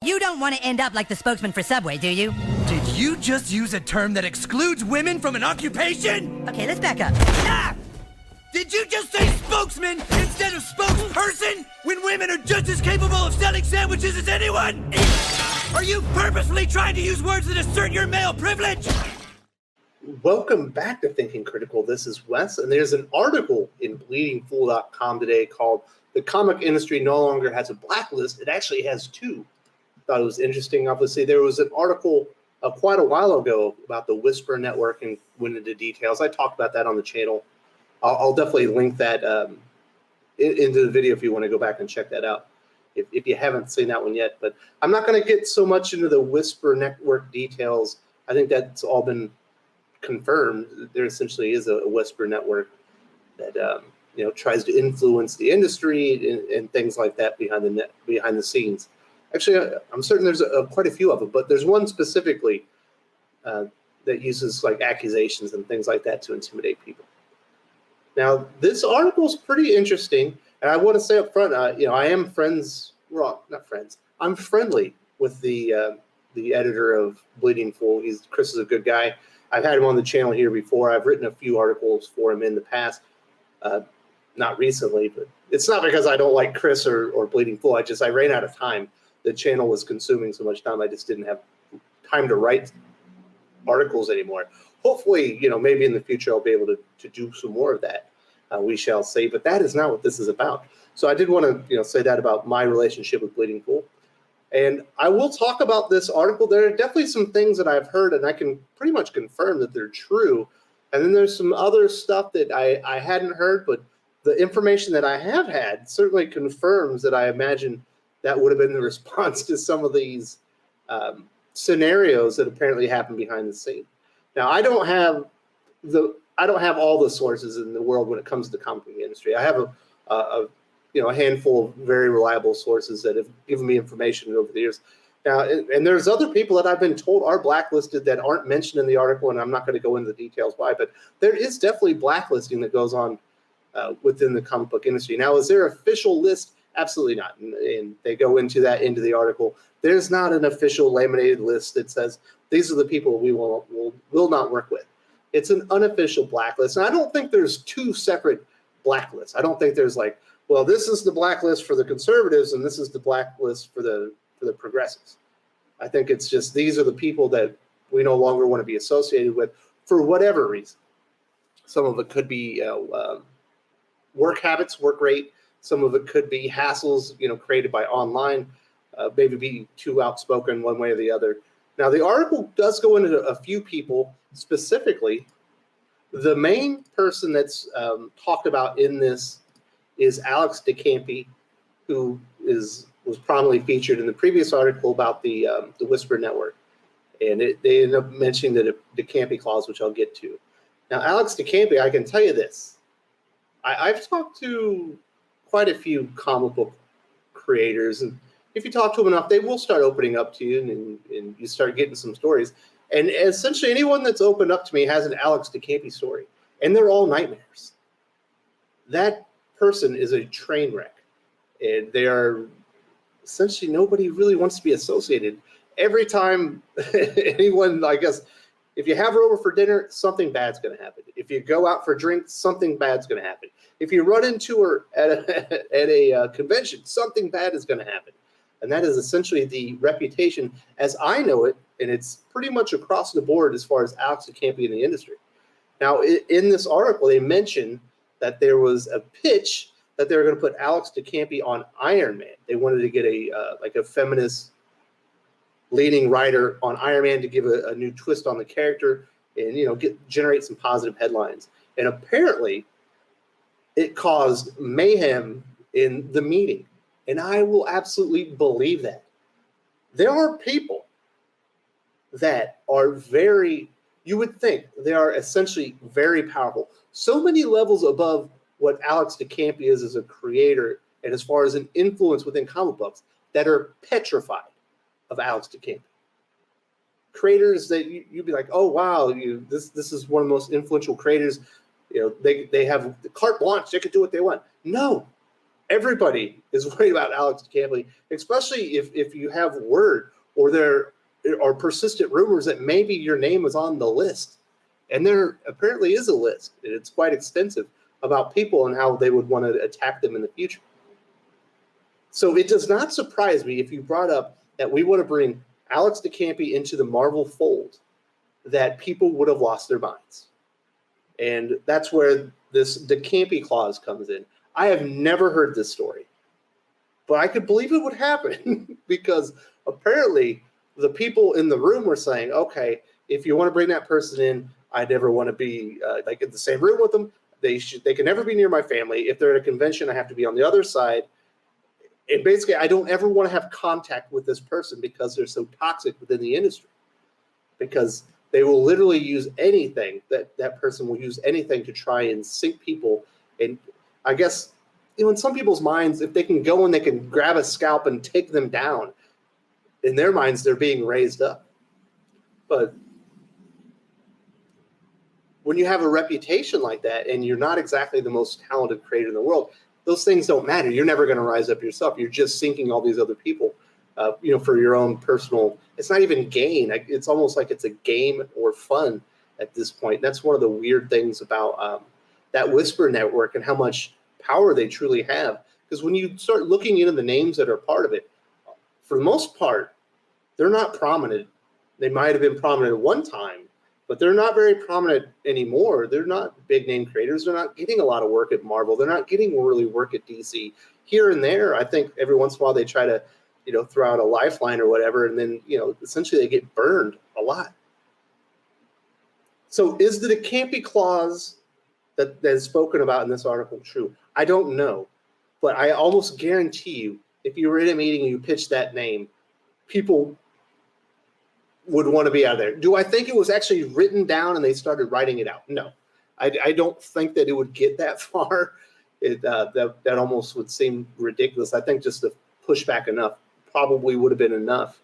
You don't want to end up like the spokesman for Subway, do you? Did you just use a term that excludes women from an occupation? Okay, let's back up. Ah! Did you just say spokesman instead of spokesperson when women are just as capable of selling sandwiches as anyone? Are you purposefully trying to use words that assert your male privilege? Welcome back to Thinking Critical. This is Wes, and there's an article in bleedingfool.com today called "The Comic Industry No Longer Has a Blacklist." It actually has two. Thought it was interesting. Obviously, there was an article quite a while ago about the Whisper Network and went into details. I talked about that on the channel. I'll definitely link that into the video if you want to go back and check that out if you haven't seen that one yet. But I'm not going to get so much into the Whisper Network details. I think that's all been confirmed. There essentially is a Whisper Network that tries to influence the industry and things like that behind the scenes. Actually, I'm certain there's quite a few of them, but there's one specifically that uses like accusations and things like that to intimidate people. Now, this article is pretty interesting, and I want to say up front, I am friends. Well, not friends. I'm friendly with the editor of Bleeding Fool. Chris is a good guy. I've had him on the channel here before. I've written a few articles for him in the past, not recently, but it's not because I don't like Chris or Bleeding Fool. I ran out of time. The channel was consuming so much time, I just didn't have time to write articles anymore. Hopefully, maybe in the future I'll be able to do some more of that. We shall see, but that is not what this is about. So I did want to say that about my relationship with Bleeding Fool. And I will talk about this article. There are definitely some things that I've heard, and I can pretty much confirm that they're true. And then there's some other stuff that I hadn't heard, but the information that I have had certainly confirms that I imagine that would have been the response to some of these scenarios that apparently happened behind the scene. Now, I don't have all the sources in the world when it comes to the comic book industry. I have a handful of very reliable sources that have given me information over the years. Now, and there's other people that I've been told are blacklisted that aren't mentioned in the article, and I'm not going to go into the details why, but there is definitely blacklisting that goes on within the comic book industry. Now, is there an official list? Absolutely not. And they go into the article. There's not an official laminated list that says these are the people we will not work with. It's an unofficial blacklist. And I don't think there's two separate blacklists. I don't think there's like, well, this is the blacklist for the conservatives and this is the blacklist for the progressives. I think it's just these are the people that we no longer want to be associated with for whatever reason. Some of it could be work habits, work rate. Some of it could be hassles, created by online, maybe be too outspoken one way or the other. Now, the article does go into a few people specifically. The main person that's talked about in this is Alex DeCampy, who was prominently featured in the previous article about the Whisper Network. And they ended up mentioning the Campy Clause, which I'll get to. Now, Alex DeCampy, I can tell you this. I've talked to quite a few comic book creators, and if you talk to them enough, they will start opening up to you, and you start getting some stories. And essentially, anyone that's opened up to me has an Alex DeCampy story, and they're all nightmares. That person is a train wreck, and they are essentially nobody really wants to be associated. Every time anyone, I guess, if you have her over for dinner, something bad's going to happen. If you go out for drinks, something bad's going to happen. If you run into her at a convention, something bad is going to happen. And that is essentially the reputation as I know it, and it's pretty much across the board as far as Alex DeCampy in the industry. Now, in this article, they mentioned that there was a pitch that they were going to put Alex DeCampy on Iron Man. They wanted to get a feminist leading writer on Iron Man to give a new twist on the character and generate some positive headlines. And apparently, it caused mayhem in the meeting. And I will absolutely believe that. There are people that are you would think they are essentially very powerful. So many levels above what Alex DeCampy is as a creator and as far as an influence within comic books that are petrified of Alex DeCampy. Creators that you'd be like, oh, wow, this is one of the most influential creators. They have the carte blanche. They could do what they want. No, everybody is worried about Alex Campy, especially if you have word or there are persistent rumors that maybe your name is on the list. And there apparently is a list, and it's quite extensive, about people and how they would want to attack them in the future. So it does not surprise me if you brought up that we want to bring Alex Campy into the Marvel fold, that people would have lost their minds. And that's where the Campy Clause comes in. I have never heard this story, but I could believe it would happen because apparently the people in the room were saying, okay, if you want to bring that person in, I never want to be like in the same room with them. They can never be near my family. If they're at a convention, I have to be on the other side. And basically, I don't ever want to have contact with this person because they're so toxic within the industry. Because they will literally use anything, that person will use anything to try and sink people. And I guess, in some people's minds, if they can go and they can grab a scalp and take them down, in their minds, they're being raised up. But when you have a reputation like that and you're not exactly the most talented creator in the world, those things don't matter. You're never going to rise up yourself. You're just sinking all these other people, for your own personal. It's not even gain. It's almost like it's a game or fun at this point. That's one of the weird things about that Whisper Network and how much power they truly have. Because when you start looking into the names that are part of it, for the most part, they're not prominent. They might have been prominent at one time, but they're not very prominent anymore. They're not big name creators. They're not getting a lot of work at Marvel. They're not getting really work at DC. Here and there, I think every once in a while they try to, throw out a lifeline or whatever, and then, essentially they get burned a lot. So is the Campy Clause that is spoken about in this article true? I don't know, but I almost guarantee you, if you were in a meeting and you pitched that name, people would want to be out of there. Do I think it was actually written down and they started writing it out? No, I don't think that it would get that far. That almost would seem ridiculous. I think just to push back enough probably would have been enough.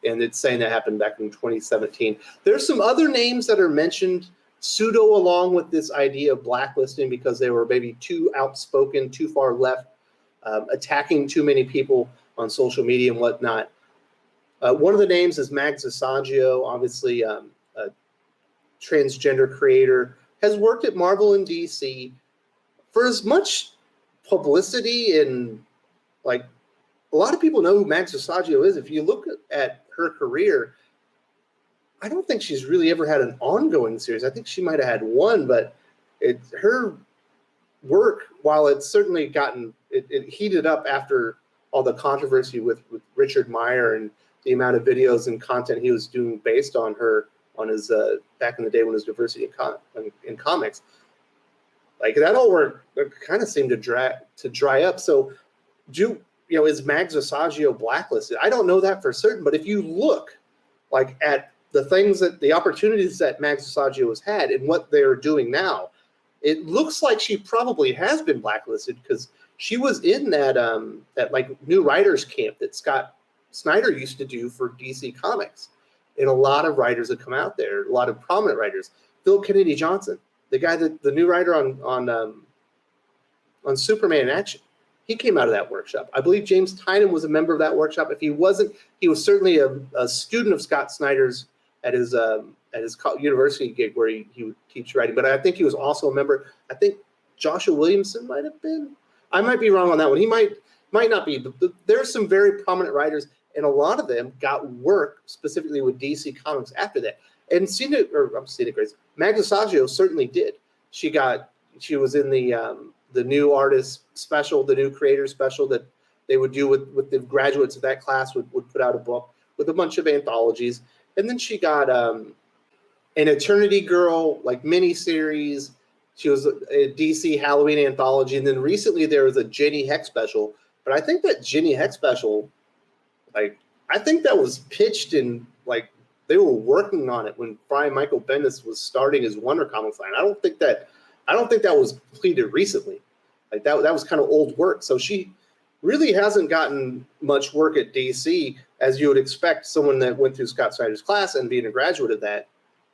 And it's saying that happened back in 2017. There's some other names that are mentioned pseudo along with this idea of blacklisting because they were maybe too outspoken, too far left, attacking too many people on social media and whatnot. One of the names is Max Assagio, obviously a transgender creator, has worked at Marvel and DC. For as much publicity and a lot of people know who Max Assagio is. If you look at her career, I don't think she's really ever had an ongoing series. I think she might have had one, but her work, while it's certainly it heated up after all the controversy with Richard Meyer and the amount of videos and content he was doing based on her, on his back in the day when it was diversity in comics. That all work kind of seemed to dry up. So is Max Assagio blacklisted? I don't know that for certain, but if you look at the opportunities that Max Assagio has had and what they're doing now, it looks like she probably has been blacklisted because she was in that new writers camp that Scott Snyder used to do for DC Comics. And a lot of writers have come out there, a lot of prominent writers. Philip Kennedy Johnson, the guy the new writer on Superman in Action, he came out of that workshop. I believe James Tynion was a member of that workshop. If he wasn't, he was certainly a student of Scott Snyder's at his university gig where he would teach writing. But I think he was also a member. I think Joshua Williamson might have been. I might be wrong on that one. He might not be. But there's some very prominent writers, and a lot of them got work specifically with DC Comics after that. And Max Assagio certainly did. She was in the new artist special, the new creator special that they would do with the graduates of that class would put out a book with a bunch of anthologies. And then she got an Eternity Girl miniseries. She was a DC Halloween anthology. And then recently there was a Jenny Heck special. But I think that Jenny Heck special, I think that was pitched in they were working on it when Brian Michael Bendis was starting his Wonder Comics line. I don't think that was completed recently. That was kind of old work. So she really hasn't gotten much work at DC as you would expect someone that went through Scott Snyder's class and being a graduate of that.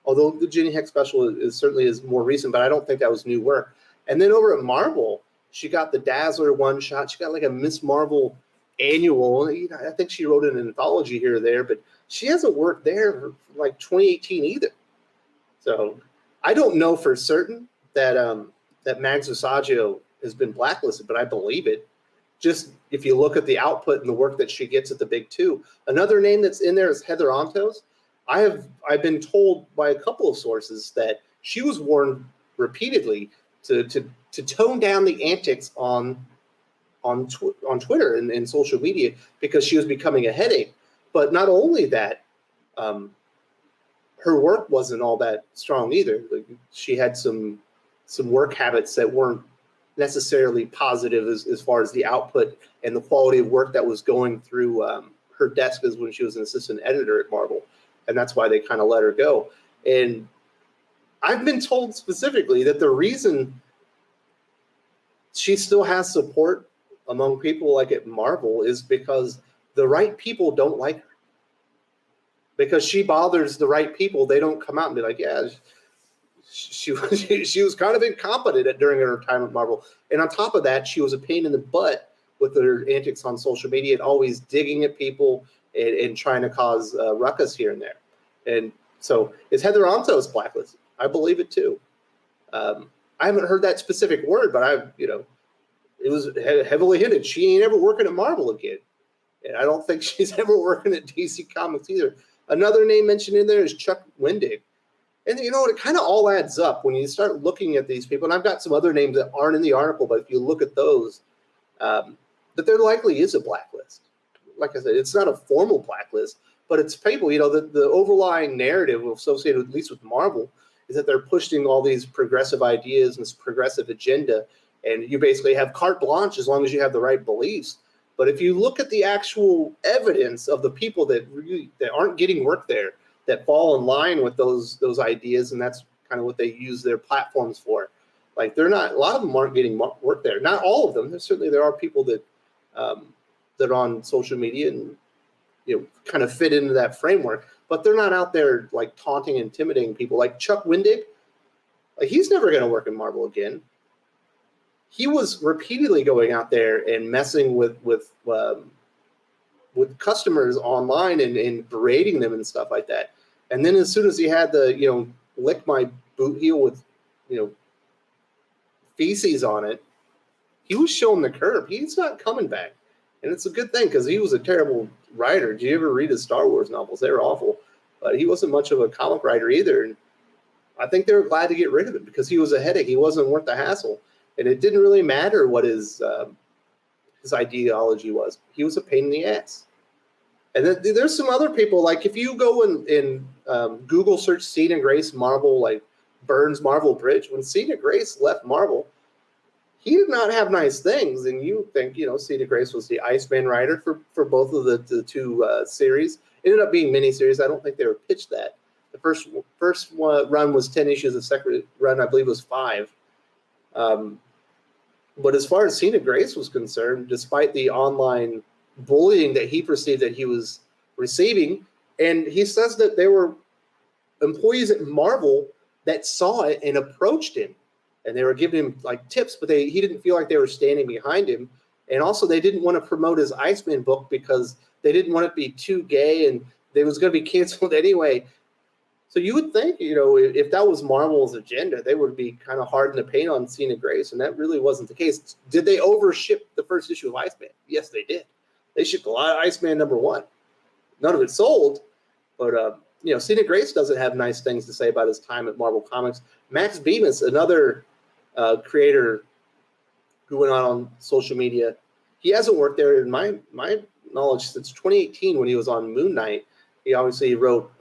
Although the Jenny Heck special is certainly more recent, but I don't think that was new work. And then over at Marvel, She got the Dazzler one shot. She got like a Miss Marvel annual. I think she wrote an anthology here or there, but she hasn't worked there for like 2018 either. So I don't know for certain that that Max Assagio has been blacklisted, but I believe it. Just if you look at the output and the work that she gets at the big two. Another name that's in there is Heather Antos. I've been told by a couple of sources that she was warned repeatedly to tone down the antics on Twitter and social media because she was becoming a headache. But not only that, her work wasn't all that strong either. Like, she had some work habits that weren't necessarily positive as far as the output and the quality of work that was going through her desk as when she was an assistant editor at Marvel. And that's why they kind of let her go. And I've been told specifically that the reason she still has support among people like at Marvel is because the right people don't like her. Because she bothers the right people, they don't come out and be like, yeah, she was kind of incompetent during her time at Marvel. And on top of that, she was a pain in the butt with her antics on social media and always digging at people and trying to cause ruckus here and there. And so is Heather Antos blacklisted? I believe it too. I haven't heard that specific word, but it was heavily hinted. She ain't ever working at Marvel again. And I don't think she's ever working at DC Comics either. Another name mentioned in there is Chuck Wendig. And you know what? It kind of all adds up when you start looking at these people. And I've got some other names that aren't in the article, but if you look at those, that there likely is a blacklist. Like I said, it's not a formal blacklist, but it's people, the overlying narrative associated at least with Marvel is that they're pushing all these progressive ideas and this progressive agenda. And you basically have carte blanche as long as you have the right beliefs. But if you look at the actual evidence of the people that aren't getting work there, that fall in line with those ideas, and that's kind of what they use their platforms for. Like a lot of them aren't getting work there. Not all of them. There are people that that are on social media and kind of fit into that framework, but they're not out there like taunting, intimidating people. Like Chuck Wendig, he's never going to work in Marvel again. He was repeatedly going out there and messing with customers online and berating them and stuff like that. And then as soon as he had the lick my boot heel with feces on it, he was showing the curb. He's not coming back, and it's a good thing because he was a terrible writer. Did you ever read his Star Wars novels? They were awful, but he wasn't much of a comic writer either. And I think they were glad to get rid of him because he was a headache. He wasn't worth the hassle. And it didn't really matter what his ideology was. He was a pain in the ass. And then there's some other people, like if you go and Google search Cena Grace Marvel, like Burns Marvel Bridge, when Cena Grace left Marvel, he did not have nice things. And you think, Cena Grace was the Iceman writer for both of the two series. It ended up being miniseries. I don't think they were pitched that. The first run was 10 issues. The second run, I believe, was 5. But as far as Cena Grace was concerned, despite the online bullying that he perceived that he was receiving, and he says that there were employees at Marvel that saw it and approached him, and they were giving him like tips, but he didn't feel like they were standing behind him. And also they didn't want to promote his Iceman book because they didn't want it to be too gay and they was going to be canceled anyway. So you would think, if that was Marvel's agenda, they would be kind of hard in the paint on Cena Grace, and that really wasn't the case. Did they overship the first issue of Iceman? Yes, they did. They shipped a lot of Iceman #1. None of it sold, but Cena Grace doesn't have nice things to say about his time at Marvel Comics. Max Bemis, another creator who went on social media, he hasn't worked there in my knowledge since 2018 when he was on Moon Knight. He obviously wrote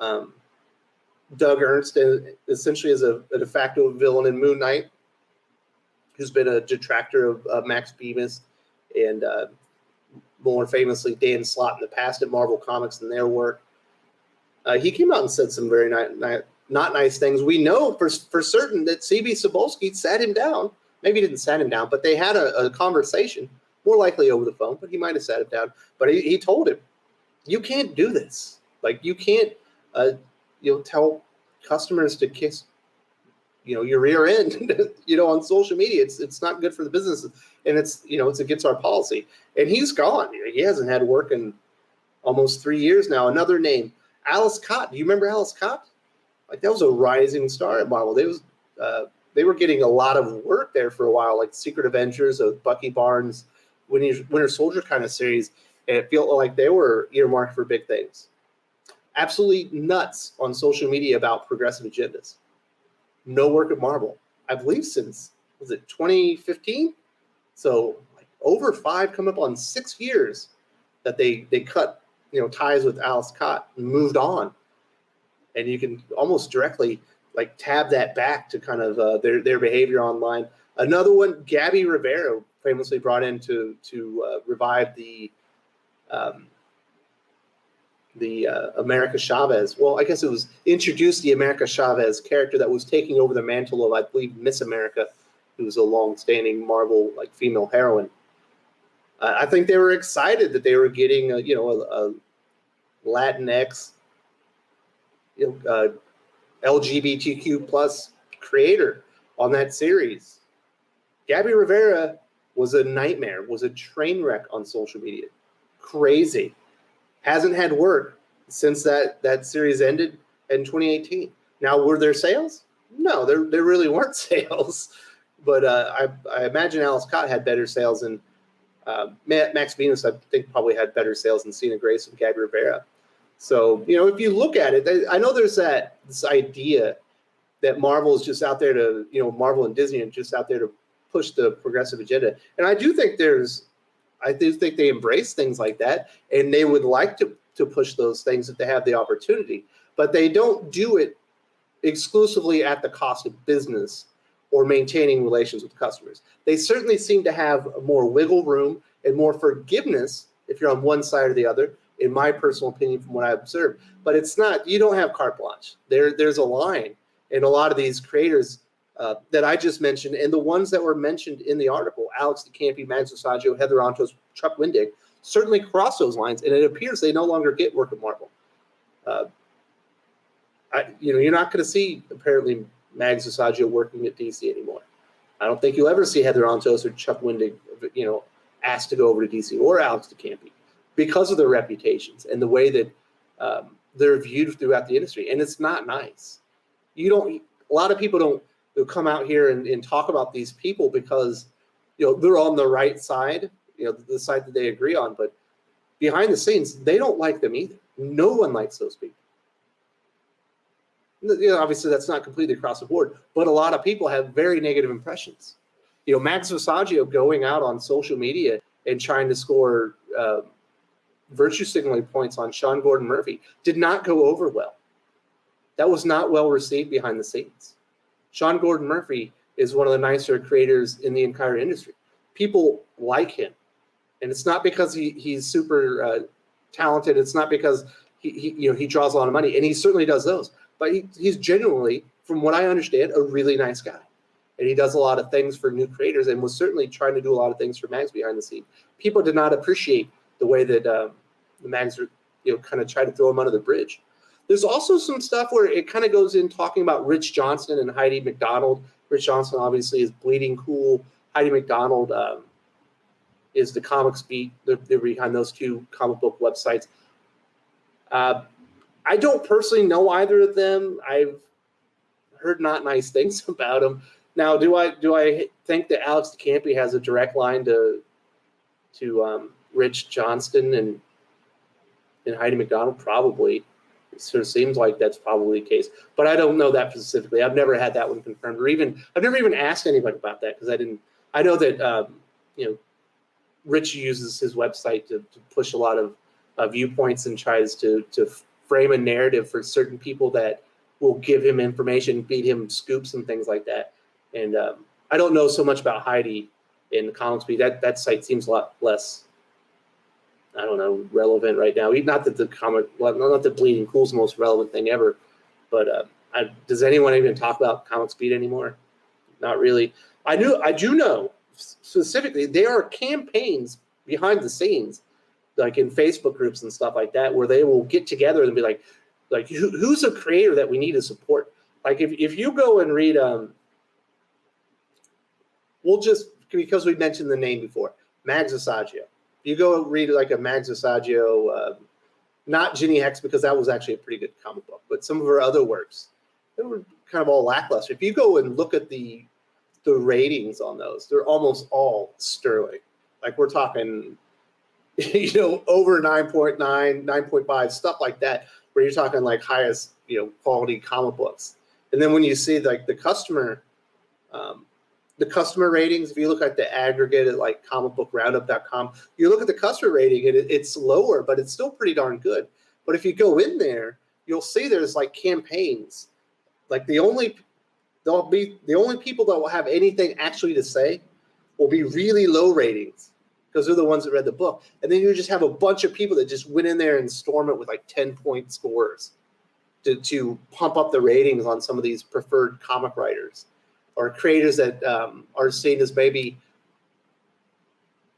Doug Ernst, essentially as a de facto villain in Moon Knight, who's been a detractor of Max Bemis and more famously Dan Slott in the past at Marvel Comics and their work. He came out and said some very not nice things. We know for certain that C.B. Cebulski sat him down. Maybe he didn't sat him down, but they had a conversation, more likely over the phone, but he might have sat him down. But he told him, you can't do this. Like, you can't tell customers to kiss your rear end, on social media. It's not good for the business, and it's against our policy. And he's gone. He hasn't had work in almost 3 years now. Another name, Alice Cott. Do you remember Alice Cott? Like, that was a rising star at Marvel. They were getting a lot of work there for a while, like Secret Avengers of Bucky Barnes, Winter Soldier kind of series, and it felt like they were earmarked for big things. Absolutely nuts on social media about progressive agendas. No work at Marvel, I believe, since, was it 2015? So like over 5, come up on 6 years that they cut ties with Alice Cott and moved on. And you can almost directly like tab that back to kind of their behavior online. Another one, Gabby Rivera, famously brought in to revive the America Chavez. Well, I guess it was introduced the America Chavez character that was taking over the mantle of, I believe, Miss America, who was a long-standing Marvel like female heroine. I think they were excited that they were getting a Latinx, LGBTQ plus creator on that series. Gabby Rivera was a nightmare, was a train wreck on social media. Crazy. Hasn't had work since that series ended in 2018. Now, were there sales? No, there really weren't sales. But I imagine Alice Cott had better sales than Max Venus, I think, probably had better sales than Cena Grace and Gabby Rivera. So, if you look at it, I know there's this idea that Marvel is just out there to, Marvel and Disney are just out there to push the progressive agenda. And I do think they embrace things like that, and they would like to push those things if they have the opportunity. But they don't do it exclusively at the cost of business or maintaining relations with customers. They certainly seem to have more wiggle room and more forgiveness if you're on one side or the other, in my personal opinion, from what I observed. But it's not, you don't have carte blanche. There's a line. And a lot of these creators that I just mentioned, and the ones that were mentioned in the article, Alex the Campy, Max Assagio, Heather Antos, Chuck Wendig, certainly cross those lines, and it appears they no longer get work at Marvel. You're not going to see, apparently, Max Assagio working at DC anymore. I don't think you'll ever see Heather Antos or Chuck Wendig, asked to go over to DC, or Alex the Campy, because of their reputations and the way that they're viewed throughout the industry. And it's not nice. A lot of people don't come out here and talk about these people because, they're on the right side, the side that they agree on. But behind the scenes, they don't like them either. No one likes those people. Obviously, that's not completely across the board, but a lot of people have very negative impressions. Max Assagio going out on social media and trying to score virtue signaling points on Sean Gordon Murphy did not go over well. That was not well received behind the scenes. Sean Gordon Murphy is one of the nicer creators in the entire industry. People like him, and it's not because he's super talented. It's not because he draws a lot of money, and he certainly does those. But he's genuinely, from what I understand, a really nice guy. And he does a lot of things for new creators, and was certainly trying to do a lot of things for Mags behind the scenes. People did not appreciate the way that the Mags kind of tried to throw him under the bridge. There's also some stuff where it kind of goes in talking about Rich Johnston and Heidi Mcdonald. Rich Johnston obviously is Bleeding Cool. Heidi Mcdonald is the Comics Beat. They're behind those two comic book websites. I don't personally know either of them. I've heard not nice things about them. Now, do I think that Alex the Campy has a direct line to Rich Johnston and Heidi Mcdonald? Probably. It sort of seems like that's probably the case, but I don't know that specifically. I've never had that one confirmed, or I've never even asked anybody about that because I know that Rich uses his website to push a lot of viewpoints and tries to frame a narrative for certain people that will give him information, feed him scoops and things like that. And I don't know so much about Heidi in the Comics Beat. That site seems a lot less, I don't know, relevant right now. Not that Bleeding Cool's the most relevant thing ever, but does anyone even talk about Comics Beat anymore? Not really. I do know specifically there are campaigns behind the scenes, like in Facebook groups and stuff like that, where they will get together and be like who's a creator that we need to support? Like if you go and read we'll just, because we mentioned the name before, Max Assagio. You go read like a Max Assagio, not Ginny Hex, because that was actually a pretty good comic book, but some of her other works, they were kind of all lackluster. If you go and look at the ratings on those, they're almost all sterling. Like we're talking, over 9.9, 9.5, stuff like that, where you're talking like highest, quality comic books. And then when you see like the customer ratings, if you look at the aggregate at like comicbookroundup.com, you look at the customer rating and it's lower, but it's still pretty darn good. But if you go in there, you'll see there's like campaigns. Like the only people that will have anything actually to say will be really low ratings, because they're the ones that read the book. And then you just have a bunch of people that just went in there and storm it with like 10-point scores to pump up the ratings on some of these preferred comic writers or creators that are seen as maybe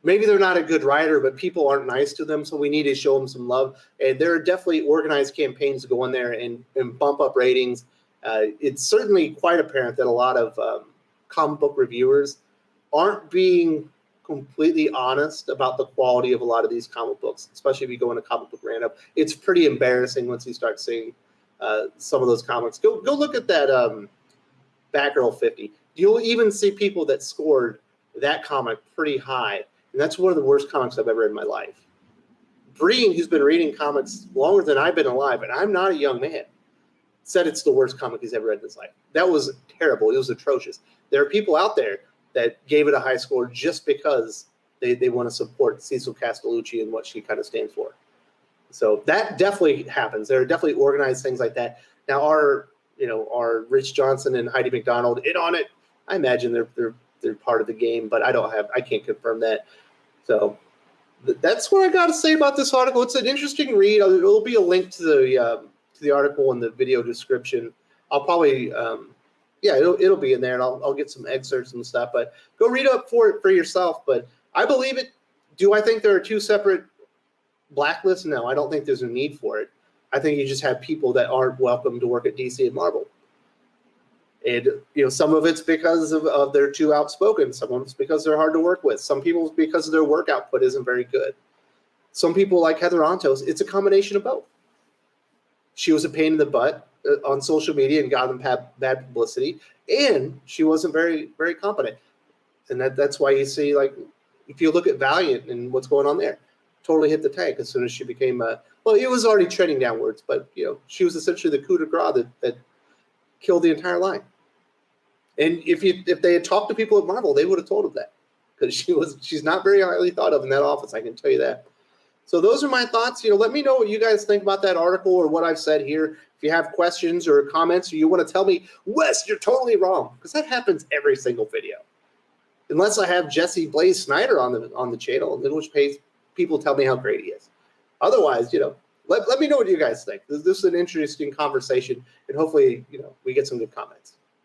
they're not a good writer, but people aren't nice to them, so we need to show them some love. And there are definitely organized campaigns to go in there and bump up ratings. It's certainly quite apparent that a lot of comic book reviewers aren't being completely honest about the quality of a lot of these comic books, especially if you go into comic book roundup. It's pretty embarrassing once you start seeing some of those comics. Go look at that Batgirl 50. You'll even see people that scored that comic pretty high, and that's one of the worst comics I've ever read in my life. Breen, who's been reading comics longer than I've been alive, and I'm not a young man, said it's the worst comic he's ever read in his life. That was terrible. It was atrocious. There are people out there that gave it a high score just because they want to support Cecil Castellucci and what she kind of stands for. So that definitely happens. There are definitely organized things like that. Now, our Rich Johnson and Heidi Mcdonald in on it, I imagine they're part of the game, but I can't confirm that. So that's what I got to say about this article. It's an interesting read. There'll be a link to the article in the video description. I'll probably it'll be in there, and I'll get some excerpts and stuff. But go read up for it for yourself. But I believe it. Do I think there are two separate blacklists? No, I don't think there's a need for it. I think you just have people that aren't welcome to work at DC and Marvel. And some of it's because of they're too outspoken. Some of it's because they're hard to work with. Some people it's because their work output isn't very good. Some people like Heather Antos, it's a combination of both. She was a pain in the butt on social media and got them bad publicity, and she wasn't very, very competent. And that's why you see, like, if you look at Valiant and what's going on there, totally hit the tank as soon as she became it was already trending downwards, but she was essentially the coup de grace that killed the entire line. And if they had talked to people at Marvel, they would have told them that, because she's not very highly thought of in that office, I can tell you that. So those are my thoughts. Let me know what you guys think about that article or what I've said here. If you have questions or comments, or you want to tell me, Wes, you're totally wrong, because that happens every single video. Unless I have Jesse Blaze Snyder on the channel, in which case people tell me how great he is. Otherwise, let me know what you guys think. This is an interesting conversation, and hopefully, we get some good comments.